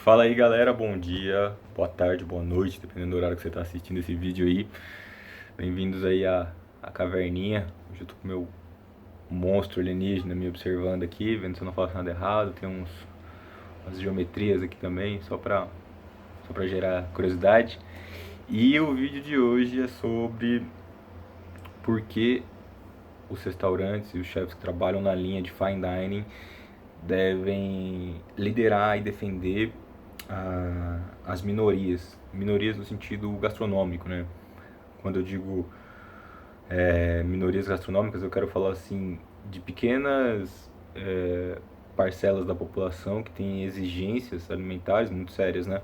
Fala aí galera, bom dia, boa tarde, boa noite, dependendo do horário que você está assistindo esse vídeo aí. Bem-vindos aí à caverninha. Hoje eu tô com o meu monstro alienígena me observando aqui, vendo se eu não faço nada errado. Tem umas geometrias aqui também, só pra gerar curiosidade. E o vídeo de hoje é sobre por que os restaurantes e os chefs que trabalham na linha de fine dining devem liderar e defender as minorias no sentido gastronômico, né? Quando eu digo minorias gastronômicas, eu quero falar assim de pequenas parcelas da população que têm exigências alimentares muito sérias, né?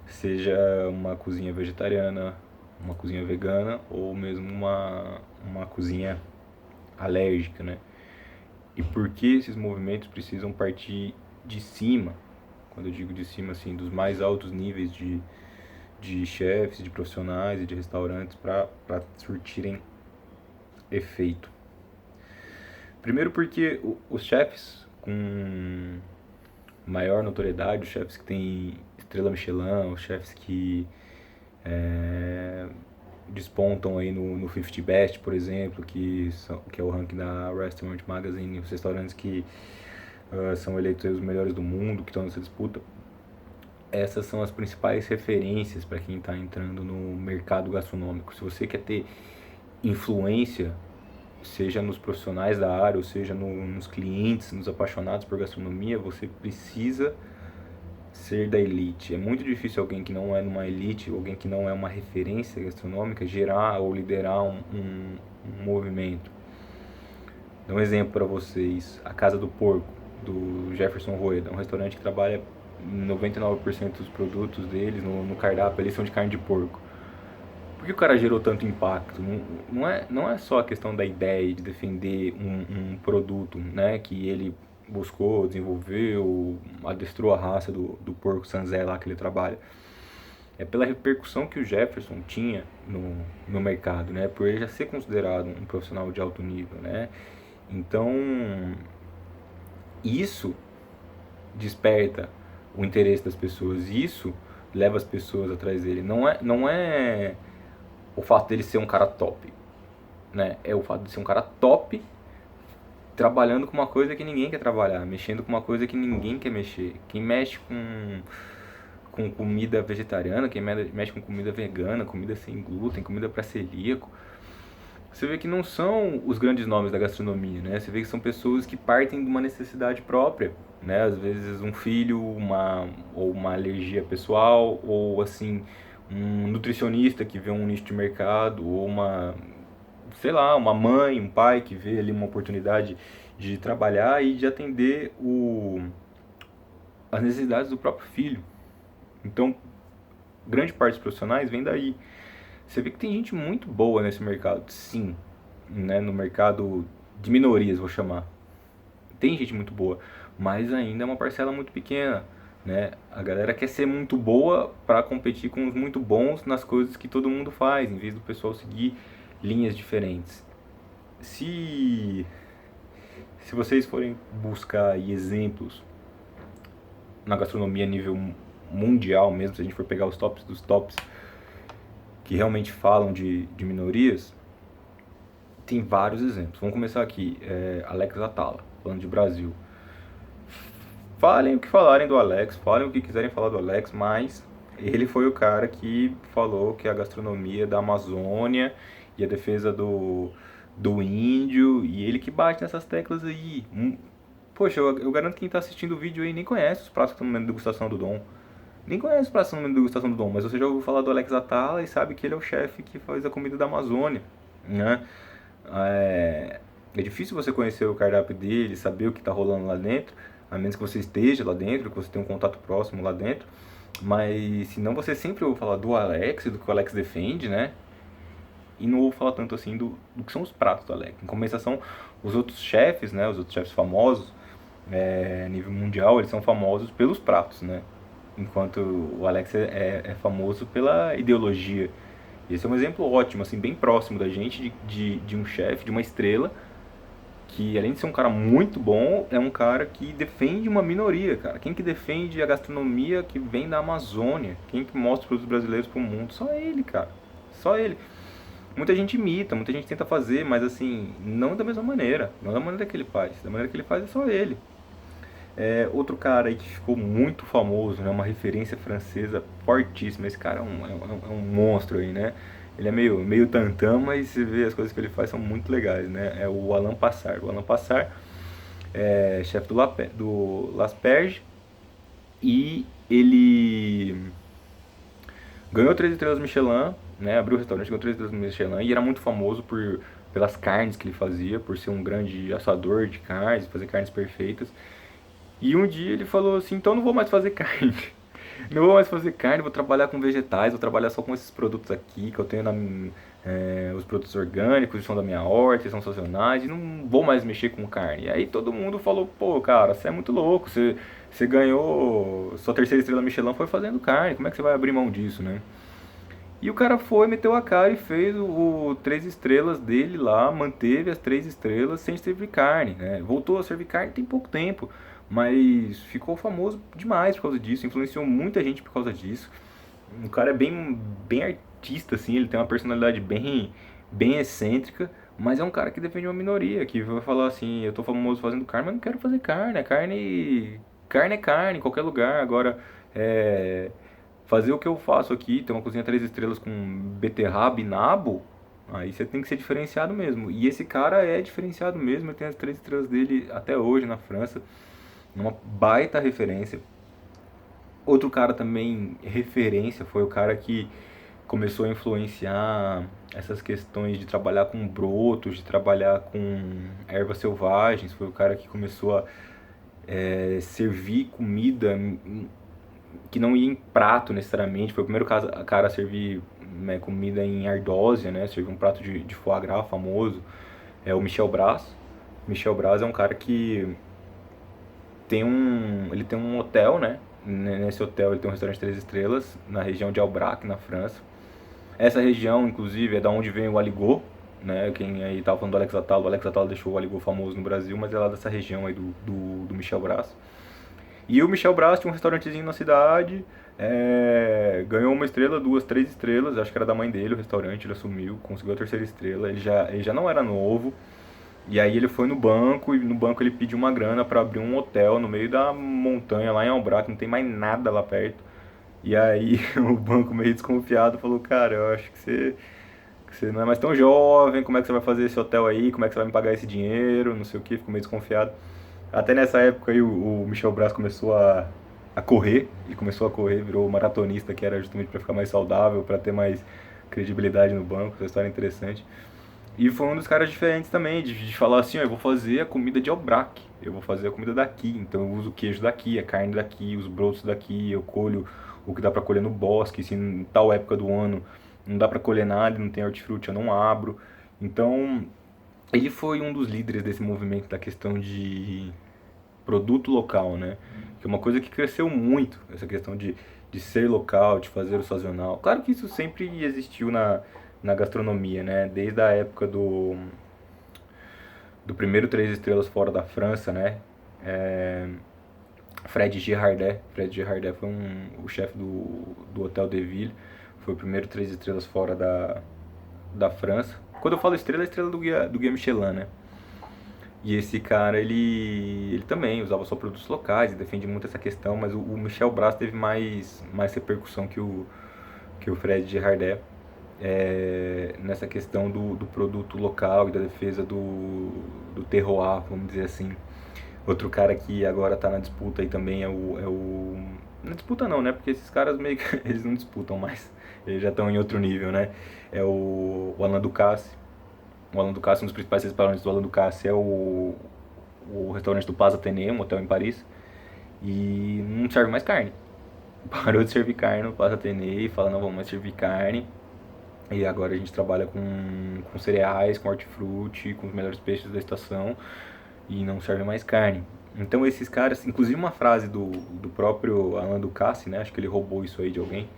Seja uma cozinha vegetariana, uma cozinha vegana ou mesmo uma cozinha alérgica, né? E por que esses movimentos precisam partir de cima? Quando eu digo de cima, assim, dos mais altos níveis de chefes, de profissionais e de restaurantes para surtirem efeito. Primeiro porque os chefes com maior notoriedade, os chefes que têm estrela Michelin, os chefes que despontam aí no 50 Best, por exemplo, que é o ranking da Restaurant Magazine, os restaurantes que são eleitos os melhores do mundo, que estão nessa disputa. Essas são as principais referências para quem está entrando no mercado gastronômico. Se você quer ter influência, seja nos profissionais da área, ou seja nos clientes, nos apaixonados por gastronomia, você precisa ser da elite. É muito difícil alguém que não é numa elite, alguém que não é uma referência gastronômica, gerar ou liderar um movimento. Dou um exemplo para vocês: a Casa do Porco, do Jefferson Rueda, um restaurante que trabalha 99% dos produtos deles no cardápio ali são de carne de porco. Por que o cara gerou tanto impacto? Não é só a questão da ideia de defender um produto, né, que ele buscou, desenvolveu, adestrou a raça do porco Sanzé lá que ele trabalha. É pela repercussão que o Jefferson tinha no mercado, né, por ele já ser considerado um profissional de alto nível, né. Então, isso desperta o interesse das pessoas, isso leva as pessoas atrás dele. Não é o fato dele ser um cara top, né? É o fato de ser um cara top trabalhando com uma coisa que ninguém quer trabalhar, mexendo com uma coisa que ninguém quer mexer. Quem mexe com comida vegetariana, quem mexe com comida vegana, comida sem glúten, comida para celíaco, você vê que não são os grandes nomes da gastronomia, né? Você vê que são pessoas que partem de uma necessidade própria, né? Às vezes um filho, ou uma alergia pessoal, ou assim, um nutricionista que vê um nicho de mercado, ou sei lá, uma mãe, um pai que vê ali uma oportunidade de trabalhar e de atender as necessidades do próprio filho. Então, grande parte dos profissionais vem daí. Você vê que tem gente muito boa nesse mercado, sim, né? No mercado de minorias, vou chamar. Tem gente muito boa, mas ainda é uma parcela muito pequena, né? A galera quer ser muito boa para competir com os muito bons nas coisas que todo mundo faz, em vez do pessoal seguir linhas diferentes. Se se vocês forem buscar aí exemplos na gastronomia a nível mundial mesmo, se a gente for pegar os tops dos tops que realmente falam de minorias, tem vários exemplos. Vamos começar aqui. Alex Atala, falando de Brasil. Falem o que falarem do Alex, falem o que quiserem falar do Alex, mas ele foi o cara que falou que a gastronomia da Amazônia e a defesa do índio, e ele que bate nessas teclas aí. Poxa, eu garanto que quem tá assistindo o vídeo aí nem conhece os pratos que estão no menu de degustação do Dom. Nem conhece os pratos que estão no menu de degustação do Dom, mas você já ouviu falar do Alex Atala e sabe que ele é o chefe que faz a comida da Amazônia, né? É difícil você conhecer o cardápio dele, saber o que está rolando lá dentro, a menos que você esteja lá dentro, que você tenha um contato próximo lá dentro. Mas se não, você sempre ouve falar do Alex, do que o Alex defende, né? E não ouve falar tanto assim do que são os pratos do Alex. Em compensação, os outros chefes, né? Os outros chefes famosos, a nível mundial, eles são famosos pelos pratos, né? Enquanto o Alex é famoso pela ideologia. Esse é um exemplo ótimo, assim, bem próximo da gente, de um chefe, de uma estrela, que além de ser um cara muito bom, é um cara que defende uma minoria, cara. Quem que defende a gastronomia que vem da Amazônia? Quem que mostra os produtos brasileiros pro mundo? Só ele, cara. Só ele. Muita gente imita, muita gente tenta fazer, mas assim, não da mesma maneira. Não da maneira que ele faz. Da maneira que ele faz é só ele. Outro cara aí que ficou muito famoso, né? Uma referência francesa fortíssima. Esse cara é um monstro aí, né? Ele é meio tantã, mas você vê as coisas que ele faz são muito legais, né? É o Alain Passard. O Alain Passard é chefe do L'Asperge e ele ganhou 3 estrelas Michelin, né? Abriu o restaurante, ganhou 3 estrelas Michelin e era muito famoso pelas carnes que ele fazia, por ser um grande assador de carnes, fazer carnes perfeitas. E um dia ele falou assim, então não vou mais fazer carne. Não vou mais fazer carne, vou trabalhar com vegetais, vou trabalhar só com esses produtos aqui que eu tenho os produtos orgânicos, são da minha horta, são sazonais, e não vou mais mexer com carne. E aí todo mundo falou, pô, cara, você é muito louco, você ganhou, sua 3ª estrela Michelin foi fazendo carne, como é que você vai abrir mão disso, né? E o cara foi, meteu a cara e fez o 3 estrelas dele lá, manteve as 3 estrelas sem servir carne, né? Voltou a servir carne tem pouco tempo, mas ficou famoso demais por causa disso, influenciou muita gente por causa disso. O cara é bem artista, assim, ele tem uma personalidade bem excêntrica, mas é um cara que defende uma minoria, que vai falar assim, eu tô famoso fazendo carne, mas não quero fazer carne, carne é carne, em qualquer lugar, agora é, fazer o que eu faço aqui, ter uma cozinha 3 estrelas com beterraba e nabo, aí você tem que ser diferenciado mesmo. E esse cara é diferenciado mesmo, ele tem as 3 estrelas dele até hoje na França, uma baita referência. Outro cara também referência foi o cara que começou a influenciar essas questões de trabalhar com brotos, de trabalhar com ervas selvagens. Foi o cara que começou a servir comida que não ia em prato necessariamente. Foi o primeiro cara a servir, né, comida em ardósia, né? Serviu um prato de foie gras famoso. É o Michel Bras. Michel Bras é um cara que ele tem um hotel, né? Nesse hotel ele tem um restaurante 3 estrelas na região de Aubrac, na França. Essa região, inclusive, é da onde vem o Aligot, né? Quem aí tava falando do Alex Atala, o Alex Atala deixou o Aligot famoso no Brasil, mas é lá dessa região aí do Michel Bras. E o Michel Bras tinha um restaurantezinho na cidade, ganhou 1 estrela, 2, 3 estrelas, acho que era da mãe dele o restaurante, ele assumiu, conseguiu a 3ª estrela, ele já não era novo, e aí ele foi no banco, e no banco ele pediu uma grana para abrir um hotel no meio da montanha lá em Aubrac, não tem mais nada lá perto. E aí o banco meio desconfiado falou, cara, eu acho que você não é mais tão jovem, como é que você vai fazer esse hotel aí, como é que você vai me pagar esse dinheiro, não sei o que, ficou meio desconfiado. Até nessa época aí o Michel Bras começou a correr, ele começou a correr, virou maratonista, que era justamente para ficar mais saudável, para ter mais credibilidade no banco, essa história é interessante. E foi um dos caras diferentes também, de falar assim, ó, eu vou fazer a comida de Aubrac, eu vou fazer a comida daqui, então eu uso o queijo daqui, a carne daqui, os brotos daqui, eu colho o que dá pra colher no bosque, se em tal época do ano não dá pra colher nada, não tem hortifruti, eu não abro. Então, ele foi um dos líderes desse movimento da questão de produto local, né? Que é uma coisa que cresceu muito, essa questão de ser local, de fazer o sazonal. Claro que isso sempre existiu na gastronomia, né? Desde a época do primeiro 3 estrelas fora da França, né? Fred Girardet foi o chefe do Hotel de Ville, foi o primeiro 3 estrelas fora da França. Quando eu falo estrela, é a estrela do Guia Michelin, né? E esse cara, ele também usava só produtos locais e defende muito essa questão, mas o Michel Bras teve mais repercussão que o Fred Girardet nessa questão do produto local e da defesa do terroir, vamos dizer assim. Outro cara que agora tá na disputa aí também não disputa não, né? Porque esses caras meio que eles não disputam mais. Eles já estão em outro nível, né? É o Alain Ducasse. O Alain Ducasse, um dos principais restaurantes do Alain Ducasse é o restaurante do Paz Athénée, um hotel em Paris. E não serve mais carne. Parou de servir carne no Paz Athénée e fala, não vamos mais servir carne. E agora a gente trabalha com cereais, com hortifruti, com os melhores peixes da estação e não serve mais carne. Então esses caras, inclusive uma frase do próprio Alain Ducasse, né? Acho que ele roubou isso aí de alguém,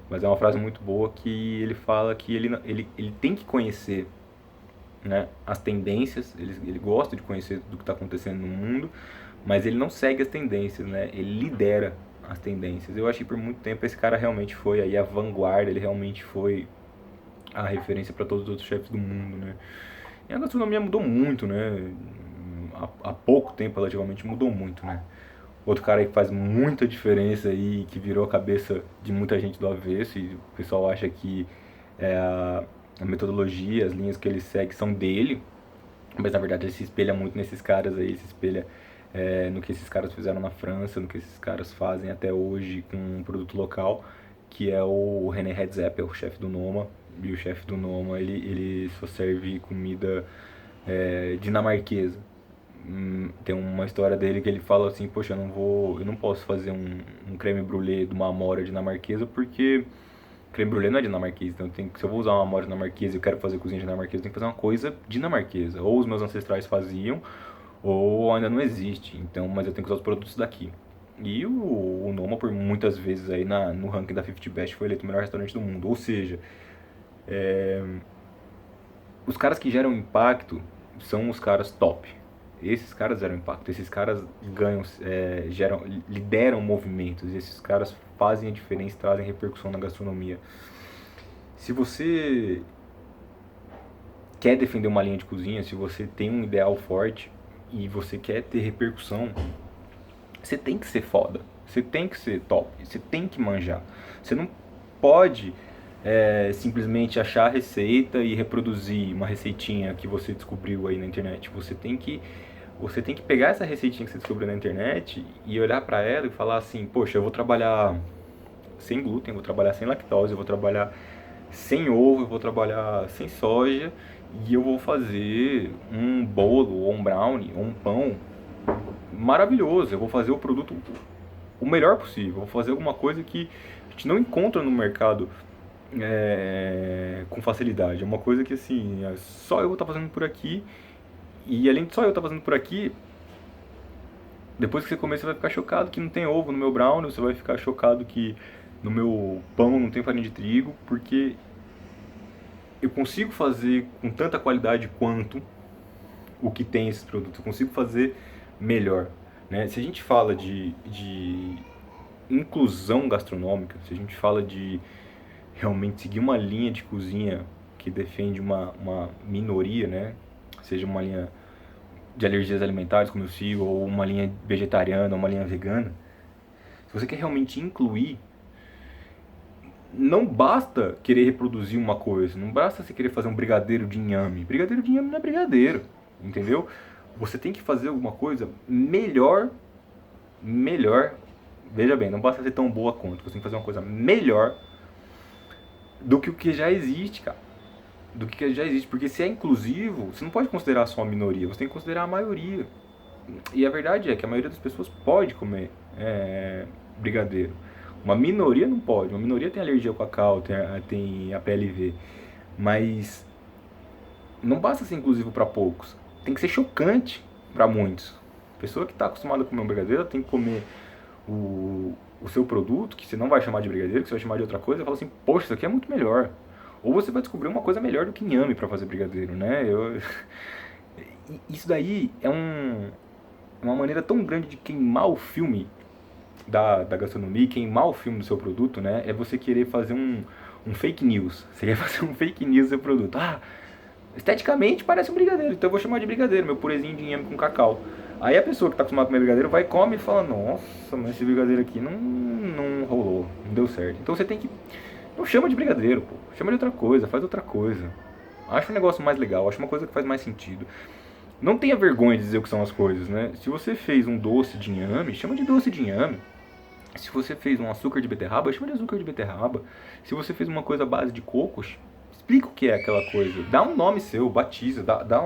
mas é uma frase muito boa que ele fala que ele tem que conhecer né, as tendências, ele gosta de conhecer do que está acontecendo no mundo, mas ele não segue as tendências, né, ele lidera as tendências. Eu achei por muito tempo esse cara realmente foi aí a vanguarda, ele realmente foi a referência para todos os outros chefes do mundo, né. E a gastronomia mudou muito, né, há pouco tempo relativamente mudou muito, né. Outro cara aí que faz muita diferença aí, que virou a cabeça de muita gente do avesso, e o pessoal acha que a metodologia, as linhas que ele segue são dele, mas na verdade ele se espelha muito nesses caras aí, se espelha no que esses caras fizeram na França, no que esses caras fazem até hoje com um produto local, que é o René Redzepi, o chefe do Noma. E o chefe do Noma, ele só serve comida dinamarquesa. Tem uma história dele que ele fala assim, poxa, eu não posso fazer um creme brulee de uma amora dinamarquesa porque creme brulee não é dinamarquês, então se eu vou usar uma amora dinamarquesa e eu quero fazer cozinha dinamarquesa, eu tenho que fazer uma coisa dinamarquesa. Ou os meus ancestrais faziam, ou ainda não existe, então, mas eu tenho que usar os produtos daqui. E o Noma, por muitas vezes aí no ranking da 50 Best, foi eleito o melhor restaurante do mundo. Ou seja, os caras que geram impacto são os caras top. Esses caras geram impacto, esses caras ganham, lideram movimentos, esses caras fazem a diferença, trazem repercussão na gastronomia. Se você quer defender uma linha de cozinha, se você tem um ideal forte e você quer ter repercussão, você tem que ser foda, você tem que ser top, você tem que manjar. Você não pode simplesmente achar a receita e reproduzir uma receitinha que você descobriu aí na internet. Você tem que pegar essa receitinha que você descobriu na internet e olhar pra ela e falar assim, poxa, eu vou trabalhar sem glúten, eu vou trabalhar sem lactose, eu vou trabalhar sem ovo, eu vou trabalhar sem soja e eu vou fazer um bolo, ou um brownie, ou um pão maravilhoso. Eu vou fazer o produto o melhor possível, eu vou fazer alguma coisa que a gente não encontra no mercado com facilidade. É uma coisa que assim, só eu vou estar fazendo por aqui. E além de só eu estar fazendo por aqui, depois que você comer, você vai ficar chocado que não tem ovo no meu brownie, você vai ficar chocado que no meu pão não tem farinha de trigo, porque eu consigo fazer com tanta qualidade quanto o que tem esses produtos, eu consigo fazer melhor, né? Se a gente fala de inclusão gastronômica, se a gente fala de realmente seguir uma linha de cozinha que defende uma minoria, né? Seja uma linha de alergias alimentares, como eu sigo, ou uma linha vegetariana, ou uma linha vegana. Se você quer realmente incluir, não basta querer reproduzir uma coisa, não basta você querer fazer um brigadeiro de inhame. Brigadeiro de inhame não é brigadeiro, entendeu? Você tem que fazer alguma coisa melhor, veja bem, não basta ser tão boa quanto, você tem que fazer uma coisa melhor do que o que já existe, cara. Do que já existe, porque se é inclusivo, você não pode considerar só a minoria, você tem que considerar a maioria. E a verdade é que a maioria das pessoas pode comer brigadeiro. Uma minoria não pode, uma minoria tem alergia ao cacau, tem a PLV, mas não basta ser inclusivo para poucos, tem que ser chocante para muitos. A pessoa que está acostumada a comer um brigadeiro tem que comer o seu produto, que você não vai chamar de brigadeiro, que você vai chamar de outra coisa, e fala assim, poxa, isso aqui é muito melhor. Ou você vai descobrir uma coisa melhor do que inhame para fazer brigadeiro, né? Isso daí é uma maneira tão grande de queimar o filme da gastronomia, queimar o filme do seu produto, né? É você querer fazer um fake news. Você quer fazer um fake news do seu produto. Ah, esteticamente parece um brigadeiro, então eu vou chamar de brigadeiro, meu purezinho de inhame com cacau. Aí a pessoa que está acostumada a comer brigadeiro vai, come e fala, nossa, mas esse brigadeiro aqui não rolou, não deu certo. Então você tem que... Não chama de brigadeiro, pô. Chama de outra coisa, faz outra coisa. Acha um negócio mais legal, acha uma coisa que faz mais sentido. Não tenha vergonha de dizer o que são as coisas, né? Se você fez um doce de inhame, chama de doce de inhame. Se você fez um açúcar de beterraba, chama de açúcar de beterraba. Se você fez uma coisa à base de cocos, explica o que é aquela coisa. Dá um nome seu, batiza, dá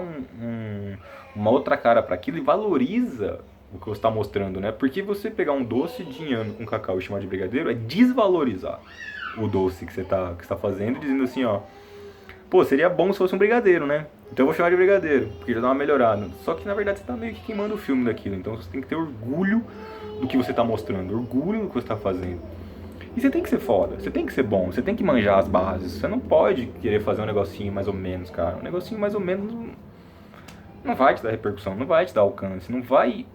uma outra cara para aquilo e valoriza o que você está mostrando, né? Porque você pegar um doce de inhame com cacau e chamar de brigadeiro é desvalorizar o doce que você tá fazendo, dizendo assim, ó, pô, seria bom se fosse um brigadeiro, né? Então eu vou chamar de brigadeiro, porque já dá uma melhorada. Só que na verdade você tá meio que queimando o filme daquilo, então você tem que ter orgulho do que você tá mostrando, orgulho do que você tá fazendo. E você tem que ser foda, você tem que ser bom, você tem que manjar as bases. Você não pode querer fazer um negocinho mais ou menos, cara. Um negocinho mais ou menos não vai te dar repercussão, não vai te dar alcance, não vai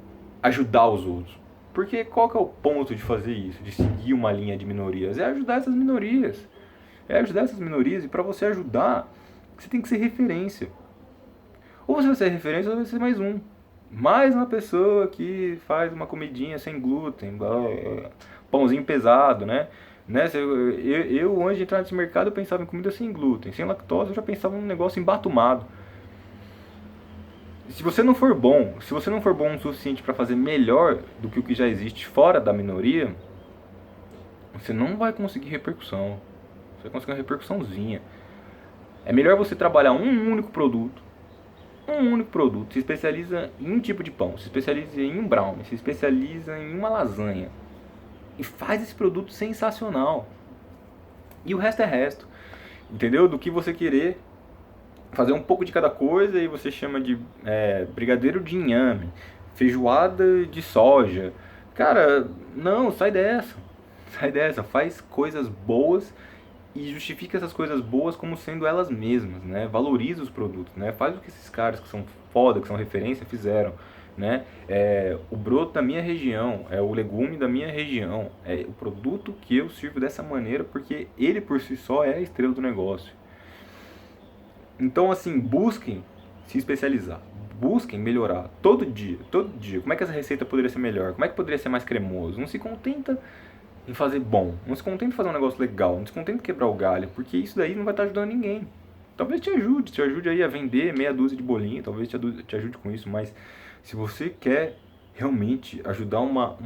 ajudar os outros. Porque qual que é o ponto de fazer isso, de seguir uma linha de minorias? É ajudar essas minorias. É ajudar essas minorias, e para você ajudar, você tem que ser referência. Ou você vai ser referência ou você vai ser mais um. Mais uma pessoa que faz uma comidinha sem glúten, blá, blá, blá. Pãozinho pesado, né? Antes de entrar nesse mercado, eu pensava em comida sem glúten, sem lactose, eu já pensava num negócio embatumado. Se você não for bom, se você não for bom o suficiente para fazer melhor do que o que já existe fora da minoria, você não vai conseguir repercussão. Você vai conseguir uma repercussãozinha. É melhor você trabalhar um único produto, se especializa em um tipo de pão, se especializa em um brownie, se especializa em uma lasanha e faz esse produto sensacional. E o resto é resto, entendeu? Do que você querer fazer um pouco de cada coisa e você chama de brigadeiro de inhame, feijoada de soja. Cara, não, sai dessa. Sai dessa, faz coisas boas e justifica essas coisas boas como sendo elas mesmas, né? Valoriza os produtos, né? Faz o que esses caras que são foda, que são referência, fizeram, né? O broto da minha região, é o legume da minha região, é o produto que eu sirvo dessa maneira porque ele por si só é a estrela do negócio. Então, assim, busquem se especializar, busquem melhorar todo dia, todo dia. Como é que essa receita poderia ser melhor? Como é que poderia ser mais cremoso? Não se contenta em fazer bom, não se contenta em fazer um negócio legal, não se contenta em quebrar o galho, porque isso daí não vai estar ajudando ninguém. Talvez te ajude aí a vender meia dúzia de bolinho, talvez te ajude com isso, mas se você quer realmente ajudar uma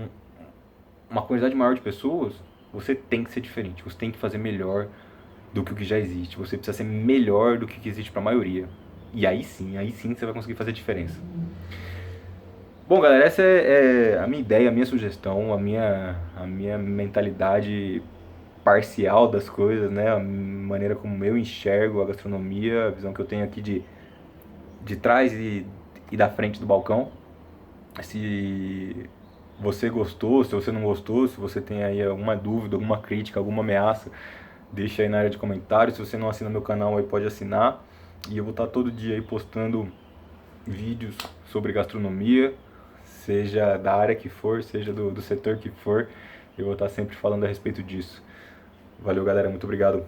quantidade maior de pessoas, você tem que ser diferente, você tem que fazer melhor do que o que já existe, você precisa ser melhor do que existe para a maioria. E aí sim você vai conseguir fazer diferença. Bom, galera, essa é a minha ideia, a minha sugestão, a minha mentalidade parcial das coisas, né? A maneira como eu enxergo a gastronomia, a visão que eu tenho aqui de trás e da frente do balcão. Se você gostou, se você não gostou, se você tem aí alguma dúvida, alguma crítica, alguma ameaça, deixa aí na área de comentários. Se você não assina meu canal aí, pode assinar. E eu vou estar todo dia aí postando vídeos sobre gastronomia, seja da área que for, seja do setor que for. Eu vou estar sempre falando a respeito disso. Valeu, galera. Muito obrigado.